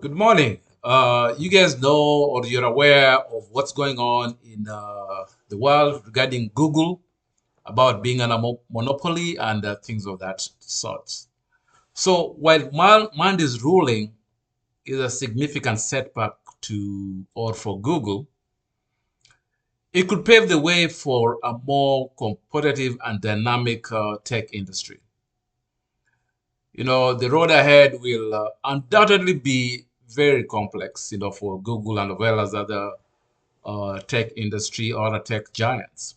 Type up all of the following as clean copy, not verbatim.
Good morning. You guys know or you're aware of what's going on in the world regarding Google about being a monopoly and things of that sort. So while Monday's ruling is a significant setback to or for Google, it could pave the way for a more competitive and dynamic tech industry. The road ahead will undoubtedly be very complex, for Google and as well as other tech industry or the tech giants.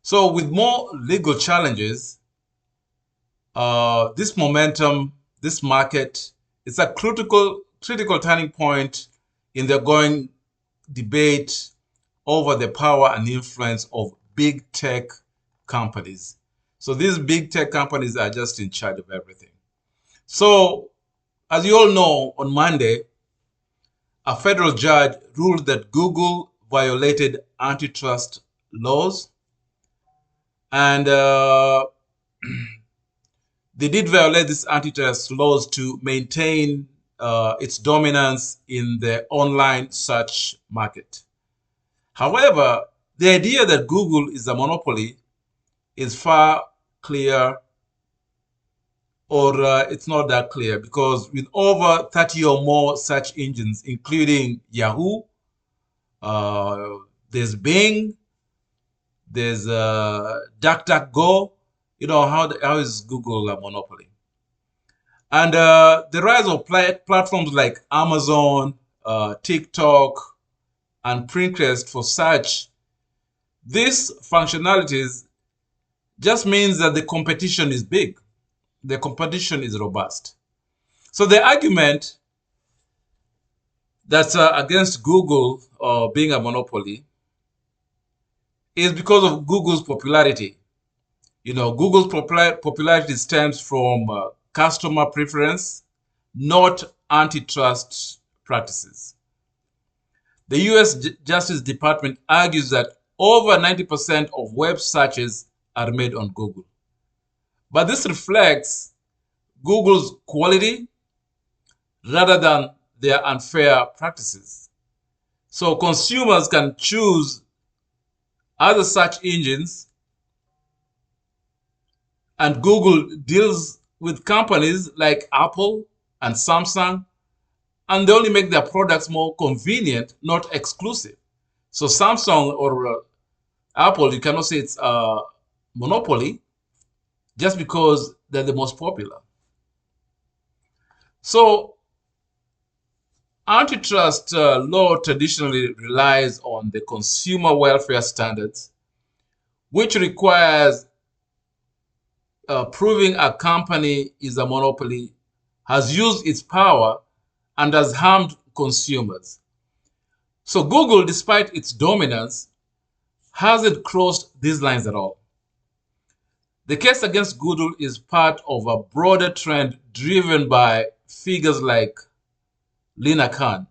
So with more legal challenges, this momentum, this market, it's a critical turning point in the ongoing debate over the power and influence of big tech companies. So these big tech companies are just in charge of everything. So as you all know, on Monday, a federal judge ruled that Google violated antitrust laws, and they did violate these antitrust laws to maintain its dominance in the online search market. However, the idea that Google is a monopoly is far clear, or it's not that clear, because with over 30 or more search engines, including Yahoo, uh, there's Bing, there's DuckDuckGo. How is Google a monopoly? And the rise of platforms like Amazon, TikTok, and Pinterest for search, these functionalities just means that the competition is big. The competition is robust. So the argument that's against Google being a monopoly is because of Google's popularity. Google's popularity stems from customer preference, not antitrust practices. The US Justice Department argues that over 90% of web searches are made on Google. But this reflects Google's quality rather than their unfair practices. So consumers can choose other search engines, and Google deals with companies like Apple and Samsung, and they only make their products more convenient, not exclusive. So Samsung or Apple, you cannot say it's a monopoly just because they're the most popular. So antitrust law traditionally relies on the consumer welfare standards, which requires proving a company is a monopoly, has used its power, and has harmed consumers. So Google, despite its dominance, hasn't crossed these lines at all. The case against Google is part of a broader trend driven by figures like Lina Khan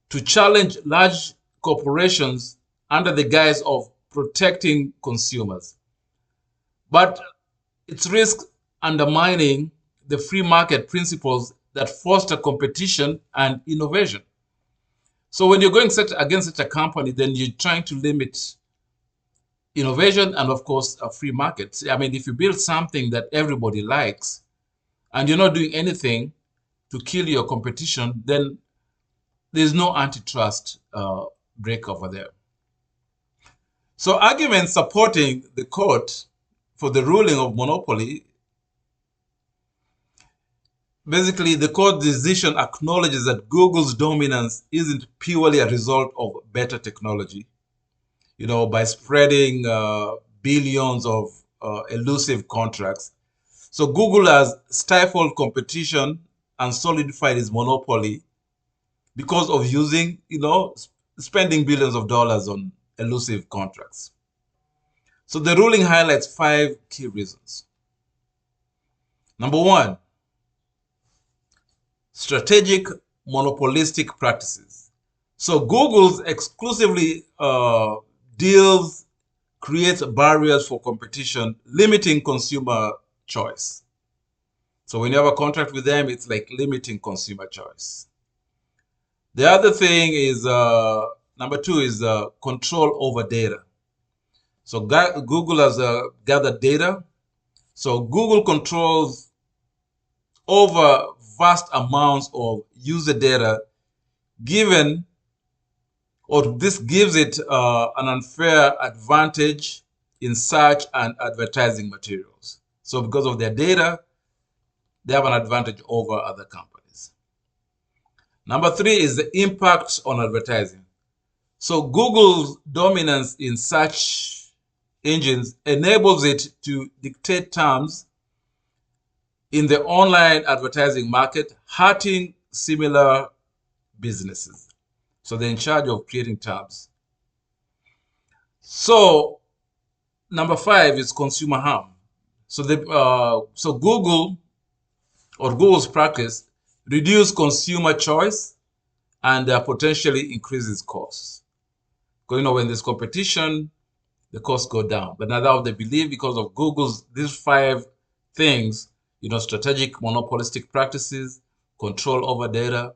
to challenge large corporations under the guise of protecting consumers. But it risks undermining the free market principles that foster competition and innovation. So when you're going against such a company, then you're trying to limit innovation and, of course, a free market. I mean, if you build something that everybody likes and you're not doing anything to kill your competition, then there's no antitrust break over there. So arguments supporting the court for the ruling of monopoly, basically the court decision acknowledges that Google's dominance isn't purely a result of better technology, by spreading billions of elusive contracts. So Google has stifled competition and solidified its monopoly because of using, spending billions of dollars on elusive contracts. So the ruling highlights 5 key reasons. Number one, strategic monopolistic practices. So Google's exclusively deals creates barriers for competition, limiting consumer choice. So when you have a contract with them, it's like limiting consumer choice. The other thing is, number two is control over data. So Google has gathered data. So Google controls over vast amounts of user data given, or this gives it an unfair advantage in search and advertising materials. So because of their data, they have an advantage over other companies. Number three is the impact on advertising. So Google's dominance in search engines enables it to dictate terms in the online advertising market, hurting similar businesses. So they're in charge of creating tabs. So number five is consumer harm. So Google or Google's practice reduce consumer choice and potentially increases costs. Because when there's competition, the costs go down. But now they believe because of Google's these five things, strategic monopolistic practices, control over data,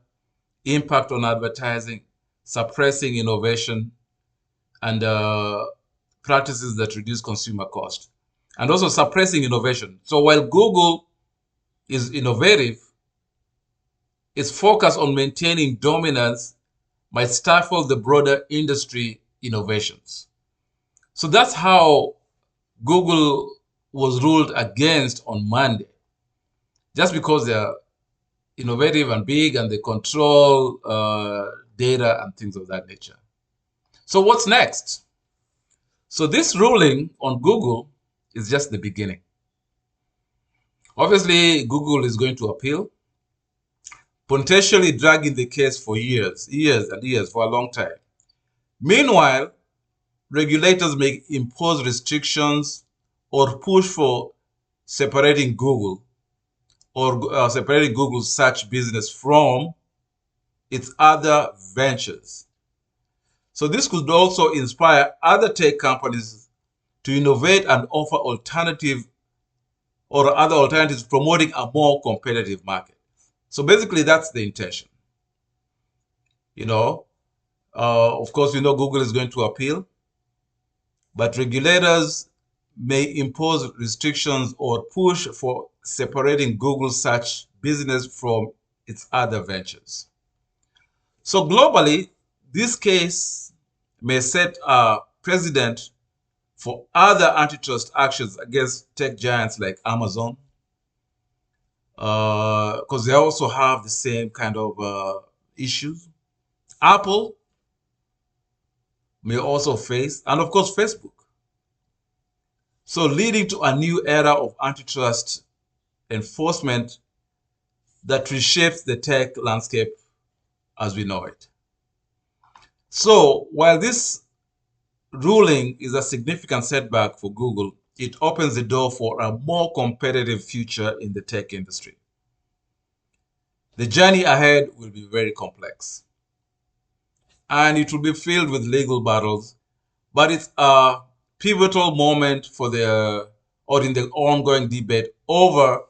impact on advertising, suppressing innovation, and practices that reduce consumer cost, and also suppressing innovation. So while Google is innovative, its focus on maintaining dominance might stifle the broader industry innovations. So that's how Google was ruled against on Monday, just because they're innovative and big and they control data and things of that nature. So what's next? So this ruling on Google is just the beginning. Obviously, Google is going to appeal, potentially dragging the case for years and years, for a long time. Meanwhile, regulators may impose restrictions or push for separating Google or separating Google's search business from its other ventures. So this could also inspire other tech companies to innovate and offer other alternatives, promoting a more competitive market. So basically, that's the intention. Of course, Google is going to appeal, but regulators may impose restrictions or push for separating Google's search business from its other ventures. So globally, this case may set a precedent for other antitrust actions against tech giants like Amazon, because they also have the same kind of issues. Apple may also face, and of course, Facebook. So leading to a new era of antitrust enforcement that reshapes the tech landscape as we know it. So while this ruling is a significant setback for Google, it opens the door for a more competitive future in the tech industry. The journey ahead will be very complex, and it will be filled with legal battles, but it's a pivotal moment in the ongoing debate over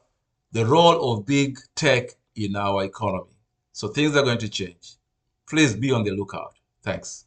the role of big tech in our economy. So things are going to change. Please be on the lookout. Thanks.